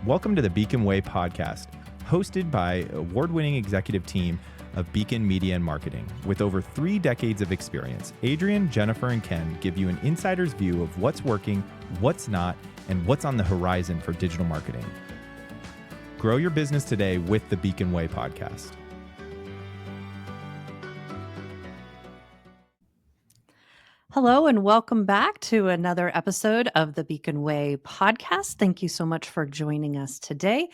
Welcome to the BeaconWay podcast, hosted by award-winning executive team of Beacon Media and Marketing. With over 3 decades of experience, Adrian, Jennifer, and Ken give you an insider's view of what's working, what's not, and what's on the horizon for digital marketing. Grow your business today with the BeaconWay podcast. Hello and welcome back to another episode of the BeaconWay podcast. Thank you so much for joining us today.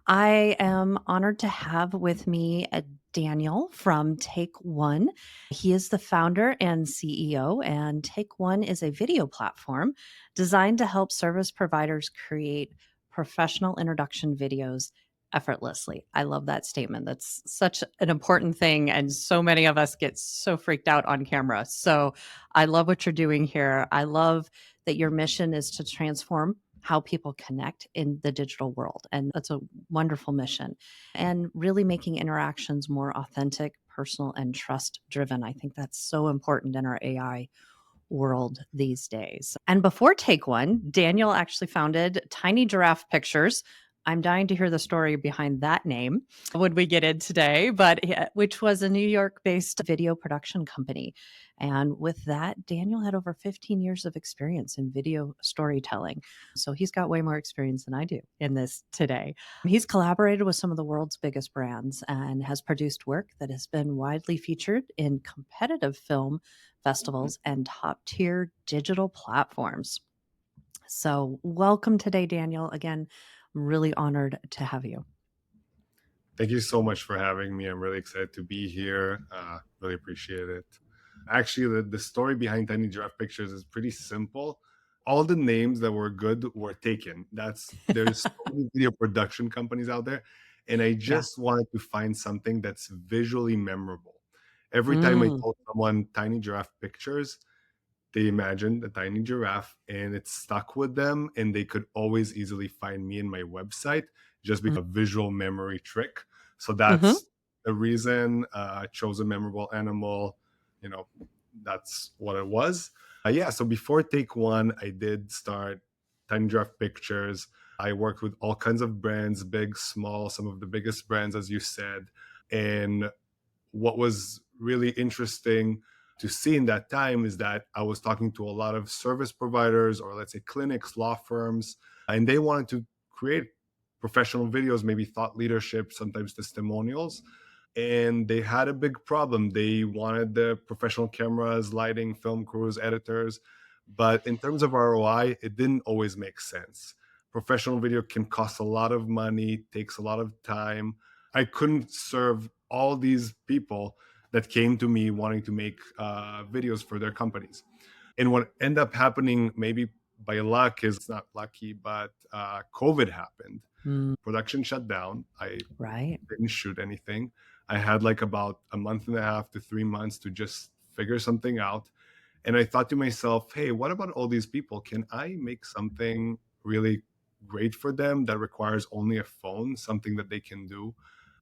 I am honored to have with me Daniel from TakeOne. He is the founder and CEO, and TakeOne is a video platform designed to help service providers create professional introduction videos effortlessly. I love that statement. That's such an important thing. And so many of us get so freaked out on camera. So I love what you're doing here. I love that your mission is to transform how people connect in the digital world. And that's a wonderful mission. And really making interactions more authentic, personal, and trust driven. I think that's so important in our AI world these days. And before TakeOne, Daniel actually founded Tiny Giraffe Pictures. I'm dying to hear the story behind that name when we get in today, which was a New York-based video production company. And with that, Daniel had over 15 years of experience in video storytelling. So he's got way more experience than I do in this today. He's collaborated with some of the world's biggest brands and has produced work that has been widely featured in competitive film festivals and top-tier digital platforms. So welcome today, Daniel. Again, I'm really honored to have you. Thank you so much for having me. I'm really excited to be here. Really appreciate it. Actually, the story behind Tiny Giraffe Pictures is pretty simple. All the names that were good were taken. There's so many video production companies out there, and I just wanted to find something that's visually memorable. Every time I told someone Tiny Giraffe Pictures, they imagined a tiny giraffe, and it stuck with them, and they could always easily find me in my website just because of a visual memory trick. So that's the reason I chose a memorable animal. That's what it was. So before TakeOne, I did start Tiny Giraffe Pictures. I worked with all kinds of brands, big, small, some of the biggest brands, as you said. And what was really interesting to see in that time is that I was talking to a lot of service providers, or let's say clinics, law firms, and they wanted to create professional videos, maybe thought leadership, sometimes testimonials. And they had a big problem. They wanted the professional cameras, lighting, film crews, editors. But in terms of ROI, it didn't always make sense. Professional video can cost a lot of money, takes a lot of time. I couldn't serve all these people that came to me wanting to make videos for their companies. And what ended up happening, maybe by luck, is it's not lucky, but COVID happened. Production shut down. I didn't shoot anything. I had like about a month and a half to 3 months to just figure something out. And I thought to myself, hey, what about all these people? Can I make something really great for them that requires only a phone, something that they can do?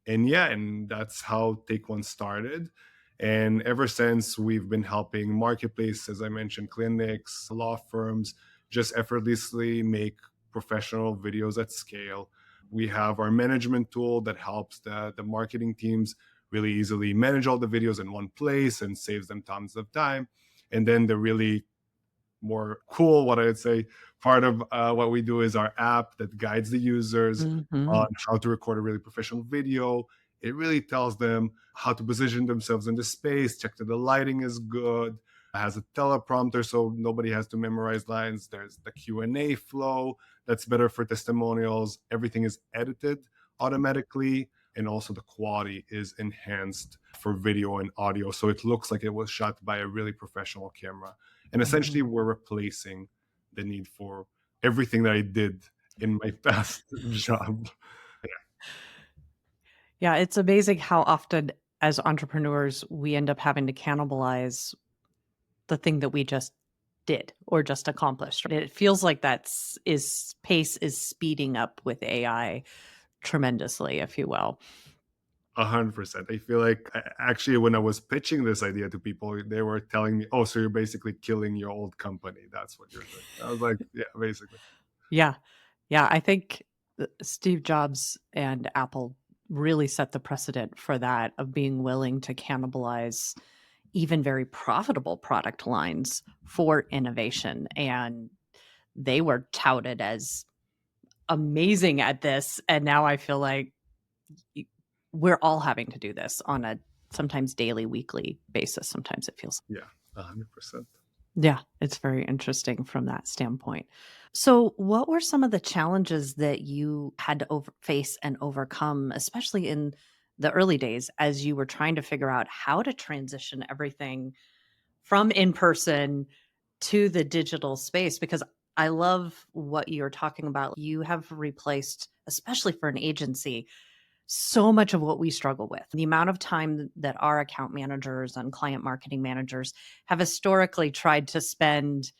And that's how TakeOne started. And ever since, we've been helping marketplaces, as I mentioned, clinics, law firms, just effortlessly make professional videos at scale. We have our management tool that helps the marketing teams really easily manage all the videos in one place and saves them tons of time. And then the really more cool, what I would say, part of what we do is our app that guides the users on how to record a really professional video. It really tells them how to position themselves in the space, check that the lighting is good. It has a teleprompter, so nobody has to memorize lines. There's the Q&A flow that's better for testimonials. Everything is edited automatically, and also the quality is enhanced for video and audio, so it looks like it was shot by a really professional camera. And essentially, we're replacing the need for everything that I did in my past job. Yeah, it's amazing how often as entrepreneurs we end up having to cannibalize the thing that we just did or just accomplished. It feels like pace is speeding up with AI tremendously, if you will. 100%. I feel like actually when I was pitching this idea to people, they were telling me, "Oh, so you're basically killing your old company. That's what you're doing." I was like, "Yeah, basically." Yeah. Yeah, I think Steve Jobs and Apple really set the precedent for that of being willing to cannibalize even very profitable product lines for innovation. And they were touted as amazing at this. And now I feel like y- we're all having to do this on a sometimes daily, weekly basis. Sometimes it feels. Yeah, 100%. Yeah, it's very interesting from that standpoint. So, what were some of the challenges that you had to face and overcome, especially in the early days as you were trying to figure out how to transition everything from in person to the digital space? Because I love what you're talking about. You have replaced, especially for an agency, so much of what we struggle with. The amount of time that our account managers and client marketing managers have historically tried to spend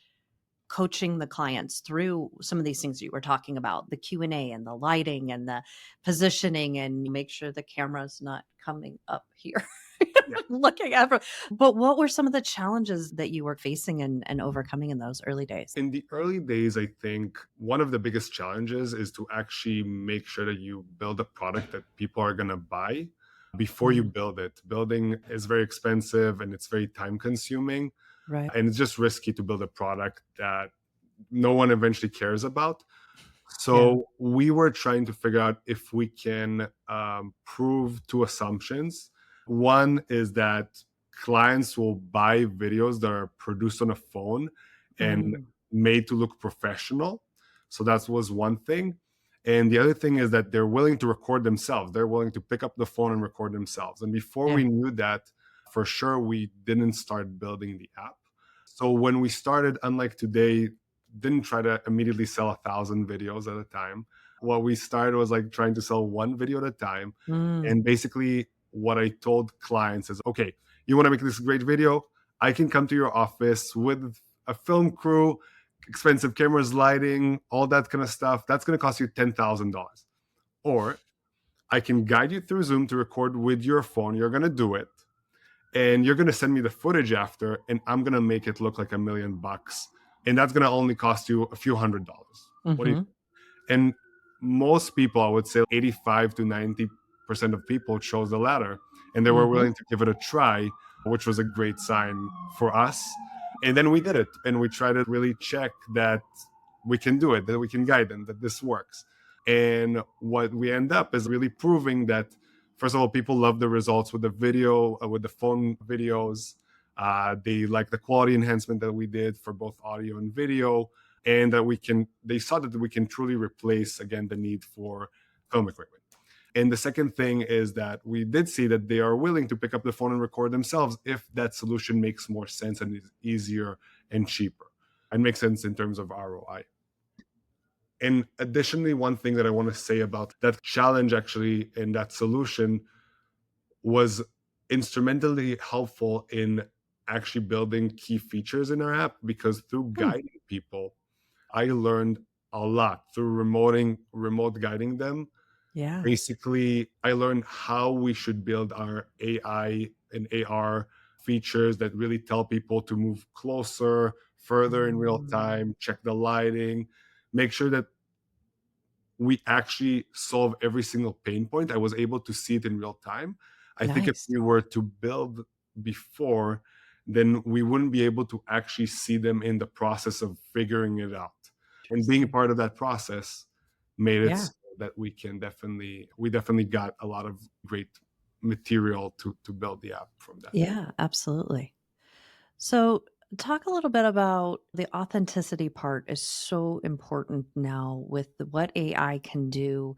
coaching the clients through some of these things you were talking about, the Q&A and the lighting and the positioning, and make sure the camera's not coming up here. Yeah. Looking at but what were some of the challenges that you were facing and overcoming in those early days? In the early days, I think one of the biggest challenges is to actually make sure that you build a product that people are going to buy before you Mm, build it. Building is very expensive and it's very time consuming. right. And it's just risky to build a product that no one eventually cares about. Yeah. So we were trying to figure out if we can prove two assumptions. One is that clients will buy videos that are produced on a phone and Mm, made to look professional. So that was one thing. And the other thing is that they're willing to record themselves. They're willing to pick up the phone and record themselves. And before yeah. we knew that, for sure, we didn't start building the app. So when we started, unlike today, didn't try to immediately sell 1,000 videos at a time. What we started was like trying to sell one video at a time. Mm, And basically, what I told clients is, okay, you want to make this great video? I can come to your office with a film crew, expensive cameras, lighting, all that kind of stuff. That's going to cost you $10,000. Or I can guide you through Zoom to record with your phone. You're going to do it. And you're going to send me the footage after, and I'm going to make it look like $1,000,000. And that's going to only cost you a few $100s. What do you mhm. And most people, I would say 85 to 90% of people chose the latter, and they were Mhm. willing to give it a try, which was a great sign for us. And then we did it, and we tried to really check that we can do it, that we can guide them, that this works. And what we end up is really proving that, first of all, people love the results with the video, with the phone videos. They like the quality enhancement that we did for both audio and video, and that they saw that we can truly replace again the need for film equipment. And the second thing is that we did see that they are willing to pick up the phone and record themselves if that solution makes more sense and is easier and cheaper and makes sense in terms of ROI. And additionally, one thing that I want to say about that challenge actually and that solution was instrumentally helpful in actually building key features in our app, because through Hmm. guiding people, I learned a lot through remote guiding them. Yeah. Basically, I learned how we should build our AI and AR features that really tell people to move closer, further in real Mm, time, check the lighting, make sure that we actually solve every single pain point. I was able to see it in real time. I think if nice. we were to build before, then we wouldn't be able to actually see them in the process of figuring it out. And being Interesting. part of that process made it Yeah. so that we definitely got a lot of great material to build the app from that. Yeah, absolutely. So, talk a little bit about the authenticity part is so important now with what AI can do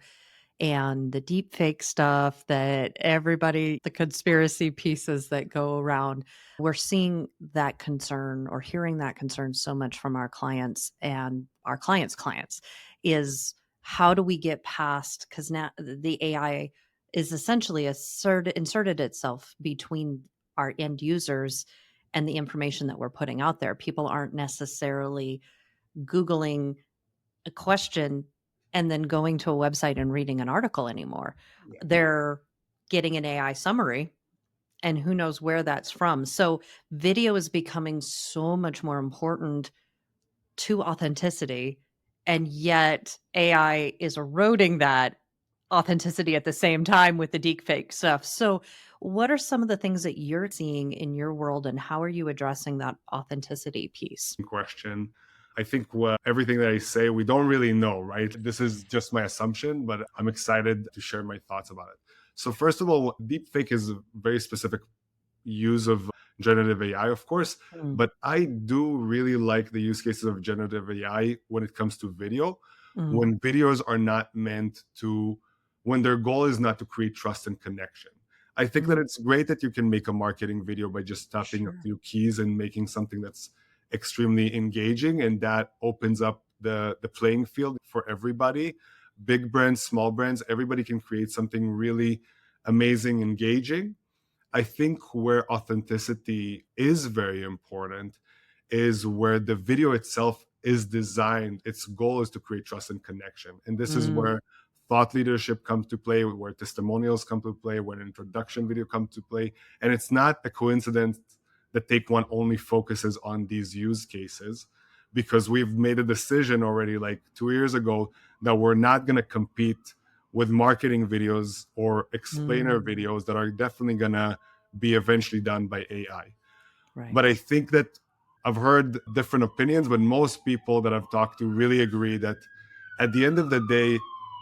and the deep fake stuff that everybody, the conspiracy pieces that go around. We're seeing that concern or hearing that concern so much from our clients and our clients' clients is how do we get past because now the AI is essentially inserted itself between our end users and the information that we're putting out there. People aren't necessarily Googling a question and then going to a website and reading an article anymore. Yeah. They're getting an AI summary and who knows where that's from. So video is becoming so much more important to authenticity And yet AI is eroding that authenticity at the same time with the deepfake stuff. So, what are some of the things that you're seeing in your world, and how are you addressing that authenticity piece? Question. I think everything that I say, we don't really know, right? This is just my assumption, but I'm excited to share my thoughts about it. So, first of all, deepfake is a very specific use of generative AI, of course, Mm, but I do really like the use cases of generative AI when it comes to video, mm, when videos are not meant to, when their goal is not to create trust and connection. I think that mm, it's great that you can make a marketing video by just tapping a sure. few keys and making something that's extremely engaging, and that opens up the playing field for everybody. Big brands, small brands, everybody can create something really amazing, engaging. I think where authenticity is very important is where the video itself is designed. Its goal is to create trust and connection. And this is Mm, where thought leadership comes to play, where testimonials come to play, where an introduction video comes to play. And it's not a coincidence that TakeOne only focuses on these use cases, because we've made a decision already like 2 years ago that we're not going to compete with marketing videos or explainer mm, videos that are definitely going to be eventually done by AI. But I right. think that I've heard different opinions, but most people that I've talked to really agree that at the end of the day,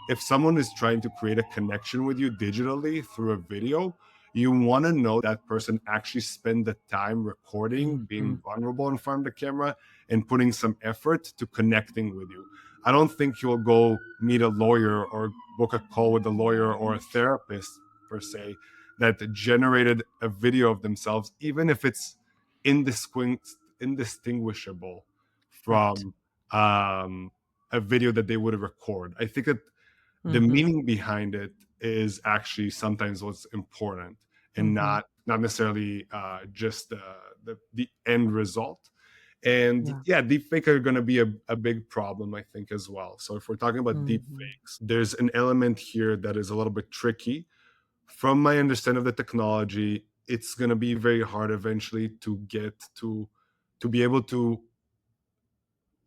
if someone is trying to create a connection with you digitally through a video, you want to know that person actually spend the time recording, being Mhm, vulnerable in front of the camera, and putting some effort to connecting with you. I don't think you'll go meet a lawyer or book a call with a lawyer or a therapist per se that generated a video of themselves, even if it's indistinguishable right. from a video that they would record. I think that the Mhm, meaning behind it is actually sometimes what's important, and mhm, not necessarily just the end result. And yeah. yeah, deepfake are going to be a big problem, I think, as well. So if we're talking about Mhm, deepfakes, there's an element here that is a little bit tricky. From my understanding of the technology, it's going to be very hard eventually to get to be able to,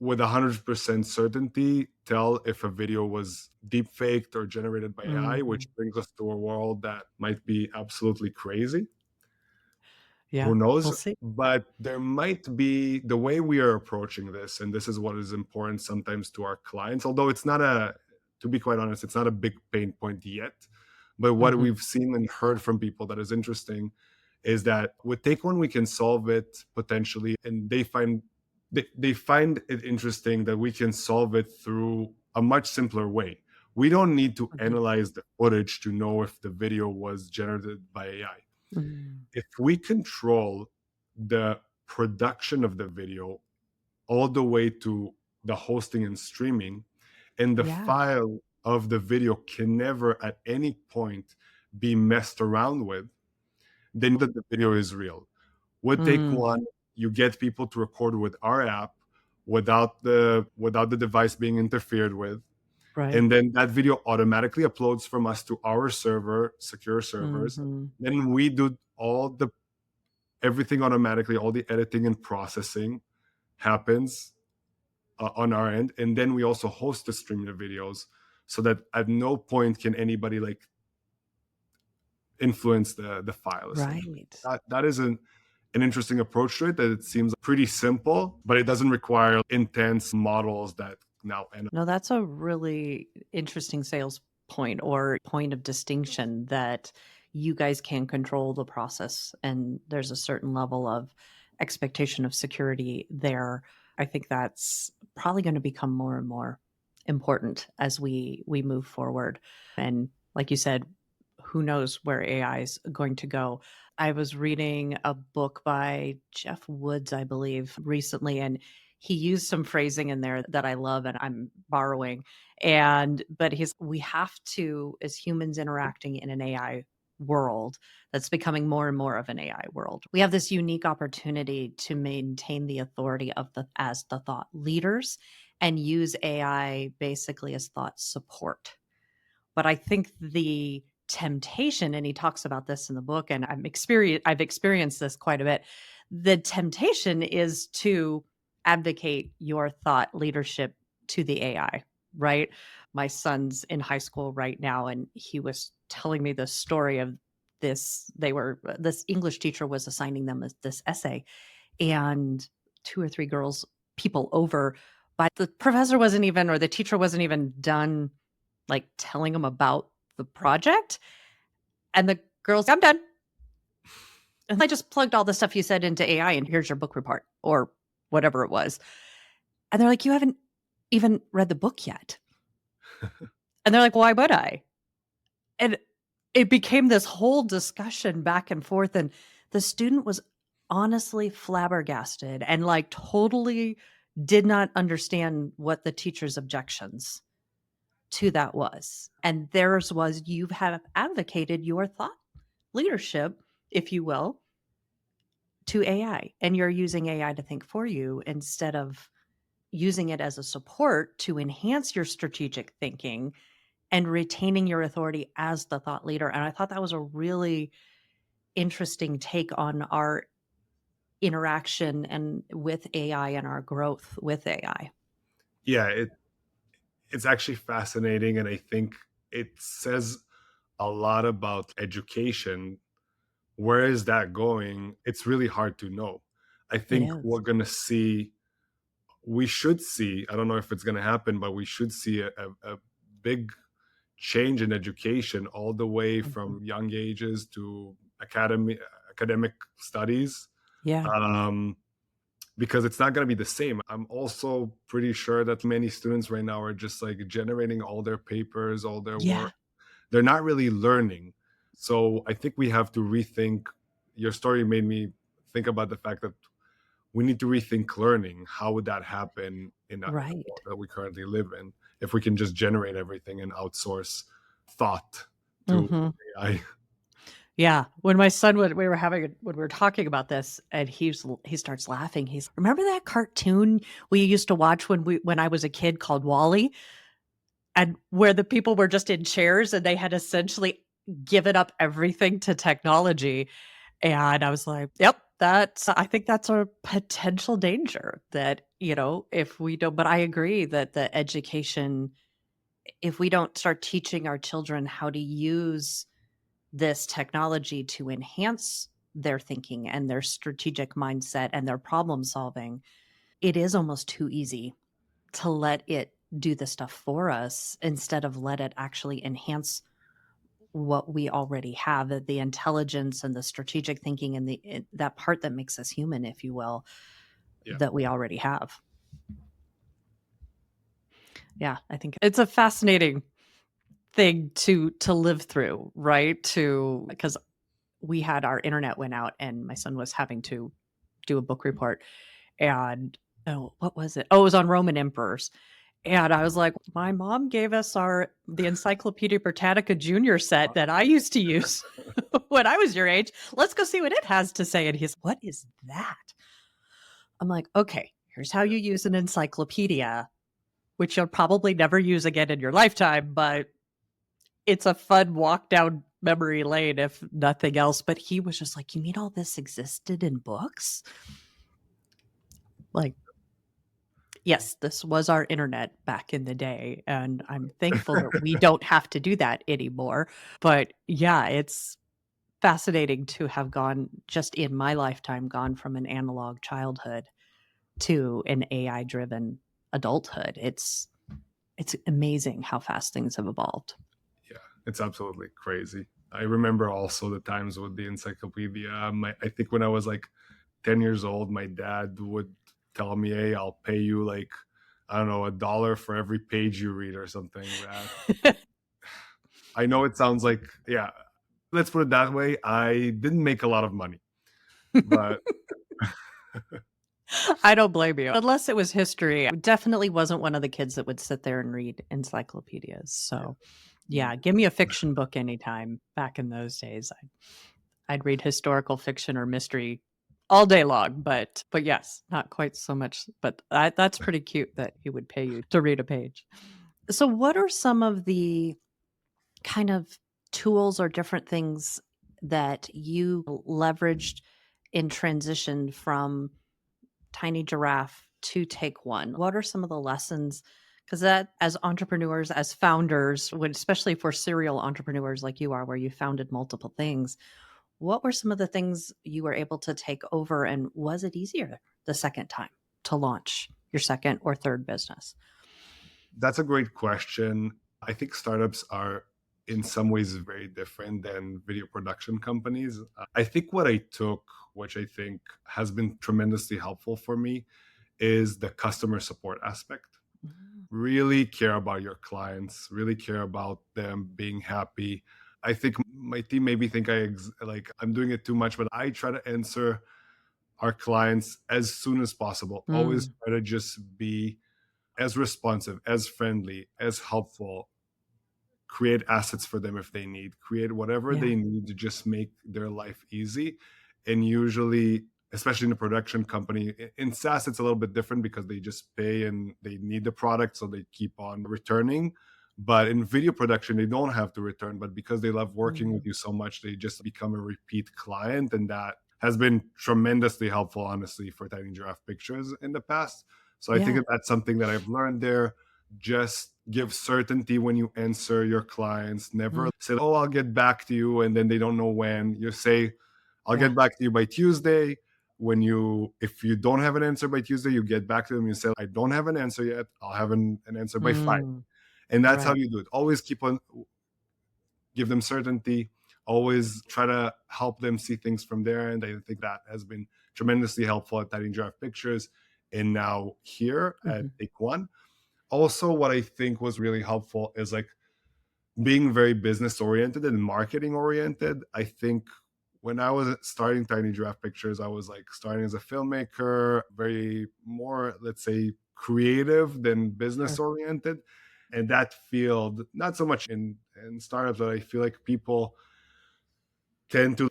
with 100% certainty, tell if a video was deep faked or generated by AI, which mhm. brings us to a world that might be absolutely crazy. Yeah, Who we'll knows? see. But there might be the way we are approaching this, and this is what is important sometimes to our clients, although it's not a, to be quite honest, it's not a big pain point yet. But what Mhm, we've seen and heard from people that is interesting is that with Take One, we can solve it potentially, and they find it interesting that we can solve it through a much simpler way. We don't need to mhm, analyze the footage to know if the video was generated by AI. mm, If we control the production of the video all the way to the hosting and streaming, and the yeah. file of the video can never at any point be messed around with, then that the video is real. With Take Mm, One, you get people to record with our app without the device being interfered with, right. and then that video automatically uploads from us to our server, secure servers. Mhm, Then we do all the everything automatically, all the editing and processing happens on our end, and then we also host the stream of videos, so that at no point can anybody like influence the file. Essentially, right. that is an interesting approach to it, that it seems pretty simple, but it doesn't require intense models that now end. No, that's a really interesting sales point or point of distinction that you guys can control the process and there's a certain level of expectation of security there. I think that's probably going to become more and more important as we move forward. And like you said, who knows where AI is going to go. I was reading a book by Jeff Woods, I believe, recently, and he used some phrasing in there that I love and I'm borrowing. But we have to, as humans interacting in an AI world that's becoming more and more of an AI world, we have this unique opportunity to maintain the authority of the thought leaders and use AI basically as thought support. But I think the temptation, and he talks about this in the book, and I've experienced this quite a bit. The temptation is to abdicate your thought leadership to the AI, right? My son's in high school right now, and he was telling me the story of this English teacher was assigning them this essay, and two or three people over, but the professor wasn't even, or the teacher wasn't even done like telling them about the project. And the girls, I'm done. And I just plugged all the stuff you said into AI, and here's your book report or whatever it was. And they're like, you haven't even read the book yet. And they're like, why would I? And it became this whole discussion back and forth. And the student was honestly flabbergasted and like totally did not understand what the teacher's objections to that was. And theirs was, you have advocated your thought leadership, if you will, to AI, and you're using AI to think for you instead of using it as a support to enhance your strategic thinking and retaining your authority as the thought leader. And I thought that was a really interesting take on our interaction and with AI and our growth with AI. Yeah, it's actually fascinating, and I think it says a lot about education. Where is that going? It's really hard to know. I It think is. we're going to see, we should see, I don't know if it's going to happen, but we should see a big change in education all the way Mhm. from young ages to academic studies. Yeah. Um, because it's not going to be the same. I'm also pretty sure that many students right now are just like generating all their papers, all their Yeah. work. They're not really learning. So I think we have to rethink. Your story made me think about the fact that we need to rethink learning. How would that happen in the world Right. that we currently live in if we can just generate everything and outsource thought to Hmm. AI? Yeah. When my son when we were talking about this, and he starts laughing. He's, remember that cartoon we used to watch when I was a kid called Wally, and where the people were just in chairs and they had essentially given up everything to technology. And I was like, yep, I think that's a potential danger that, if we don't, but I agree that the education, if we don't start teaching our children how to use this technology to enhance their thinking and their strategic mindset and their problem solving, it is almost too easy to let it do the stuff for us instead of let it actually enhance what we already have, the intelligence and the strategic thinking and that part that makes us human, if you will, Yeah. that we already have. Yeah, I think it's a fascinating thing to live through, right? Because we had our internet went out and my son was having to do a book report, and what was it? Oh, it was on Roman emperors. And I was like, my mom gave us the Encyclopedia Britannica Junior set that I used to use when I was your age. Let's go see what it has to say. And he's, what is that? I'm like, okay, here's how you use an encyclopedia, which you'll probably never use again in your lifetime, but it's a fun walk down memory lane, if nothing else. But he was just like, you mean all this existed in books? Like, yes, this was our internet back in the day, and I'm thankful that we don't have to do that anymore. But yeah, it's fascinating to have gone, just in my lifetime, gone from an analog childhood to an AI driven adulthood. It's amazing how fast things have evolved. Yeah, it's absolutely crazy. I remember also the times with the encyclopedia. I think when I was like 10 years old, my dad would tell me, hey, I'll pay you like, I don't know, $1 for every page you read or something. I know it sounds like, yeah, let's put it that way. I didn't make a lot of money, but I don't blame you. Unless it was history. I definitely wasn't one of the kids that would sit there and read encyclopedias. So, yeah, give me a fiction book anytime back in those days. I'd read historical fiction or mystery all day long, but yes, not quite so much. But that's pretty cute that he would pay you to read a page. So, what are some of the kind of tools or different things that you leveraged in transition from Tiny Giraffe to TakeOne? What are some of the lessons Because that, as entrepreneurs, as founders, especially for serial entrepreneurs like you are, where you founded multiple things, what were some of the things you were able to take over? And was it easier the second time to launch your second or third business? That's a great question. I think startups are in some ways very different than video production companies. I think what I took, which I think has been tremendously helpful for me, is the customer support aspect. Mm, Really care about your clients, really care about them being happy. I think my team maybe think like I'm doing it too much, but I try to answer our clients as soon as possible. Always mm, try to just be as responsive, as friendly, as helpful, create assets for them if they need, create whatever yeah. they need to just make their life easy. And usually, especially in a production company, in SaaS, it's a little bit different because they just pay and they need the product, so they keep on returning. But in video production, they don't have to return. But because they love working with Mm, you so much, they just become a repeat client. And that has been tremendously helpful, honestly, for Tiny Giraffe Pictures in the past. So I think yeah. that that's something that I've learned there. Just give certainty when you answer your clients. Never Mm, say, "Oh, I'll get back to you," and then they don't know when. You say, "I'll yeah. get back to you by Tuesday." If you don't have an answer by Tuesday, you get back to them. You say, "I don't have an answer yet. I'll have an answer by Friday." Mm, And that's how right. you do it. Always keep on, give them certainty. Always try to help them see things from there. And I think that has been tremendously helpful at Tiny Draft Pictures and now here at Mhm. TakeOne. Also, what I think was really helpful is like being very business oriented and marketing oriented. I think when I was starting Tiny Giraffe Pictures, I was like starting as a filmmaker, very more, let's say, creative than business Sure. oriented. And that field, not so much in startups, but I feel like people tend to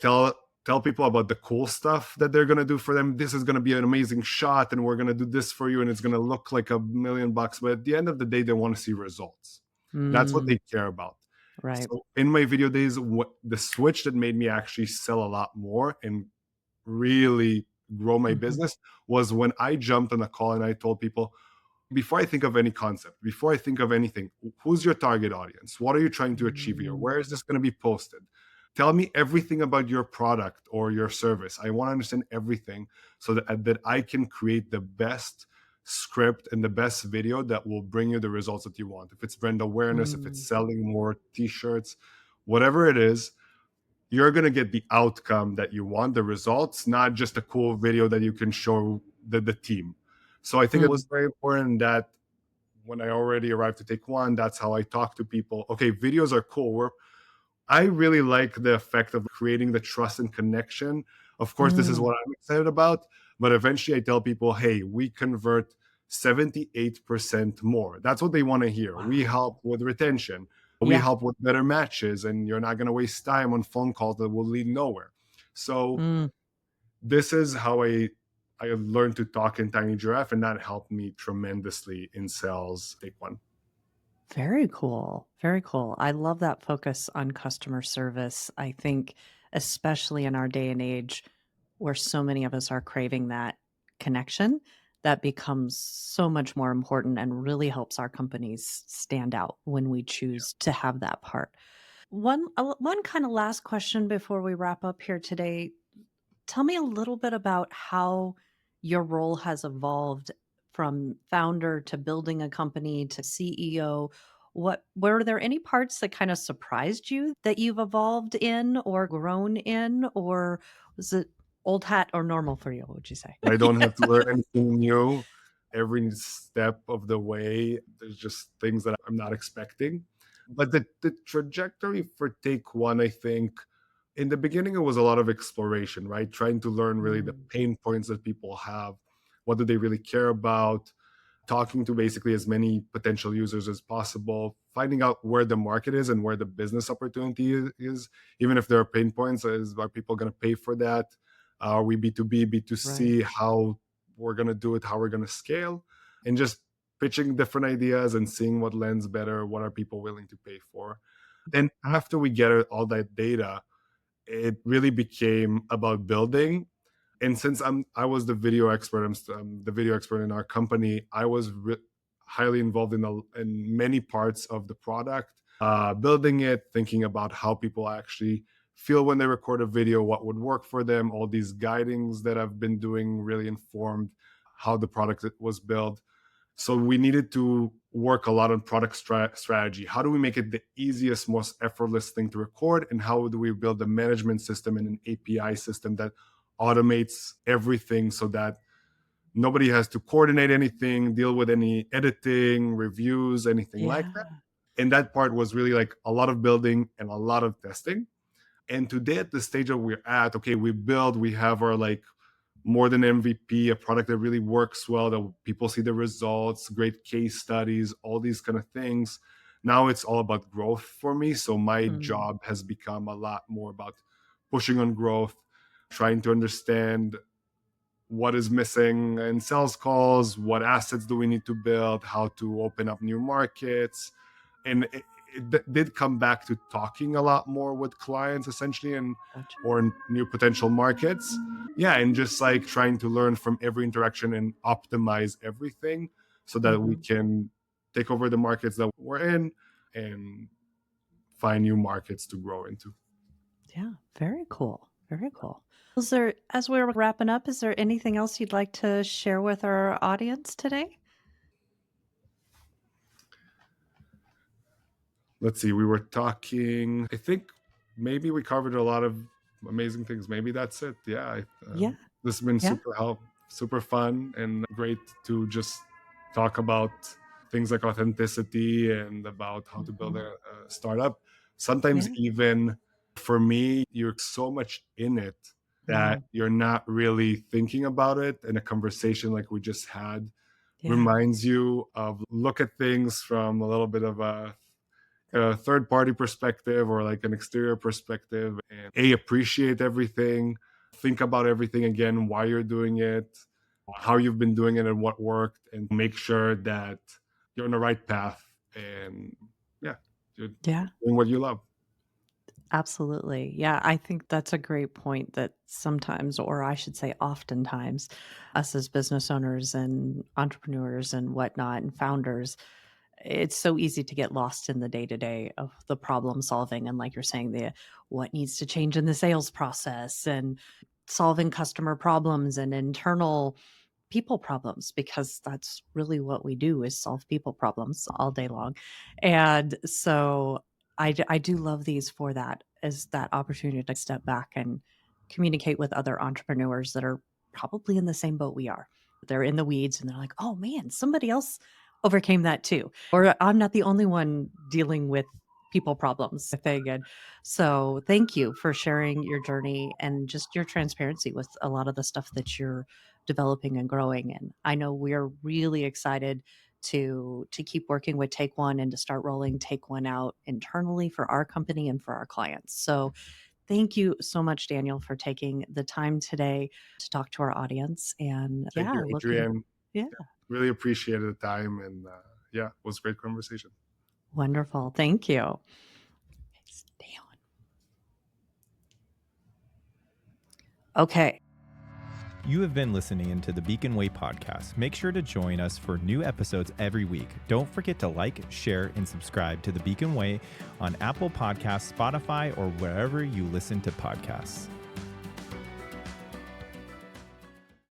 tell people about the cool stuff that they're going to do for them. This is going to be an amazing shot and we're going to do this for you and it's going to look like $1 million, but at the end of the day they want to see results. That's what Mm, they care about. right. So in my video days, what the switch that made me actually sell a lot more and really grow my Mhm. business was when I jumped on a call and I told people, before I think of any concept, before I think of anything, who's your target audience? What are you trying to achieve here? Mm, Where is this going to be posted? Tell me everything about your product or your service. I want to understand everything so that I can create the best script and the best video that will bring you the results that you want. If it's brand awareness, if it's mm, selling more t-shirts, whatever it is, you're going to get the outcome that you want, the results, not just a cool video that you can show the team. So I think it was mm, very important that when I already arrived to TakeOne, that's how I talk to people. Okay, videos are cool. I really like the effect of creating the trust and connection. Of course, this is mm. what I'm excited about. But eventually, I tell people, hey, we convert 78% more. That's what they want to hear. We help Wow. with retention, we Yeah. help with better matches, and you're not going to waste time on phone calls that will lead nowhere. So, Mm. this is how I learned to talk in Tiny Giraffe, and that helped me tremendously in sales. Take one. Very cool. Very cool. I love that focus on customer service. I think, especially in our day and age where so many of us are craving that connection, that becomes so much more important and really helps our companies stand out when we choose to have that part. One kind of last question before we wrap up here today. Tell me a little bit about how your role has evolved from founder to building a company to CEO. What were there any parts that kind of surprised you that you've evolved in or grown in, or was it old hat or normal for you? What would you say? I don't have to learn anything new every step of the way. There's just things that I'm not expecting. But the trajectory for Take One, I think, in the beginning, it was a lot of exploration, right? Trying to learn really the Mm, pain points that people have. What do they really care about? Talking to basically as many potential users as possible, finding out where the market is and where the business opportunity is. Even if there are pain points, are people going to pay for that? Are we B2B, right. B2C? How we're going to do it, how we're going to scale, and just pitching different ideas and seeing what lends better, what are people willing to pay for. Then after we get all that data, it really became about building. And since I was the video expert, I'm the video expert in our company. I was highly involved in many parts of the product, building it, thinking about how people actually feel when they record a video, what would work for them. All these guidings that I've been doing really informed how the product was built. So we needed to work a lot on product strategy. How do we make it the easiest, most effortless thing to record? And how do we build a management system and an API system that automates everything so that nobody has to coordinate anything, deal with any editing, reviews, anything like that. Yeah. And that part was really like a lot of building and a lot of testing. And today at the stage that we're at, okay, we have our like more than MVP, a product that really works well, that people see the results, great case studies, all these kind of things. Now it's all about growth for me. So my Mm. job has become a lot more about pushing on growth, trying to understand what is missing in sales calls, what assets do we need to build, how to open up new markets. And it did come back to talking a lot more with clients essentially, and Gotcha. or in new potential markets. Yeah, and just like trying to learn from every interaction and optimize everything so that we Mhm. can take over the markets that we're in and find new markets to grow into. Yeah, very cool. Very cool. Is there, as we're wrapping up, is there anything else you'd like to share with our audience today? Let's see, we were talking, I think maybe we covered a lot of amazing things. Maybe that's it. Yeah, Yeah. this has been Yeah. super fun and great to just talk about things like authenticity and about how to build Mhm. a startup. Sometimes Yeah. even for me, you're so much in it that Mm. you're not really thinking about it, and a conversation like we just had Yeah. reminds you of look at things from a little bit of a third party perspective or like an exterior perspective, and appreciate everything, think about everything again, why you're doing it, how you've been doing it and what worked, and make sure that you're on the right path, and yeah, you're Yeah. doing what you love. Absolutely. Yeah, I think that's a great point that sometimes, or I should say oftentimes, us as business owners and entrepreneurs and whatnot and founders, it's so easy to get lost in the day to day of the problem solving. And like you're saying, the what needs to change in the sales process and solving customer problems and internal people problems, because that's really what we do is solve people problems all day long. And so I do love these for that, as that opportunity to step back and communicate with other entrepreneurs that are probably in the same boat we are. They're in the weeds and they're like, oh man, somebody else overcame that too. Or I'm not the only one dealing with people problems thing. And so thank you for sharing your journey and just your transparency with a lot of the stuff that you're developing and growing. And I know we're really excited to keep working with Take One and to start rolling Take One out internally for our company and for our clients. So thank you so much, Daniel, for taking the time today to talk to our audience. And Thank yeah, you, looking, Adrian. yeah, Really appreciated the time, and yeah, it was a great conversation. wonderful. Thank you. Stay on. Okay. You have been listening to the BeaconWay podcast. Make sure to join us for new episodes every week. Don't forget to like, share, and subscribe to the BeaconWay on Apple Podcasts, Spotify, or wherever you listen to podcasts.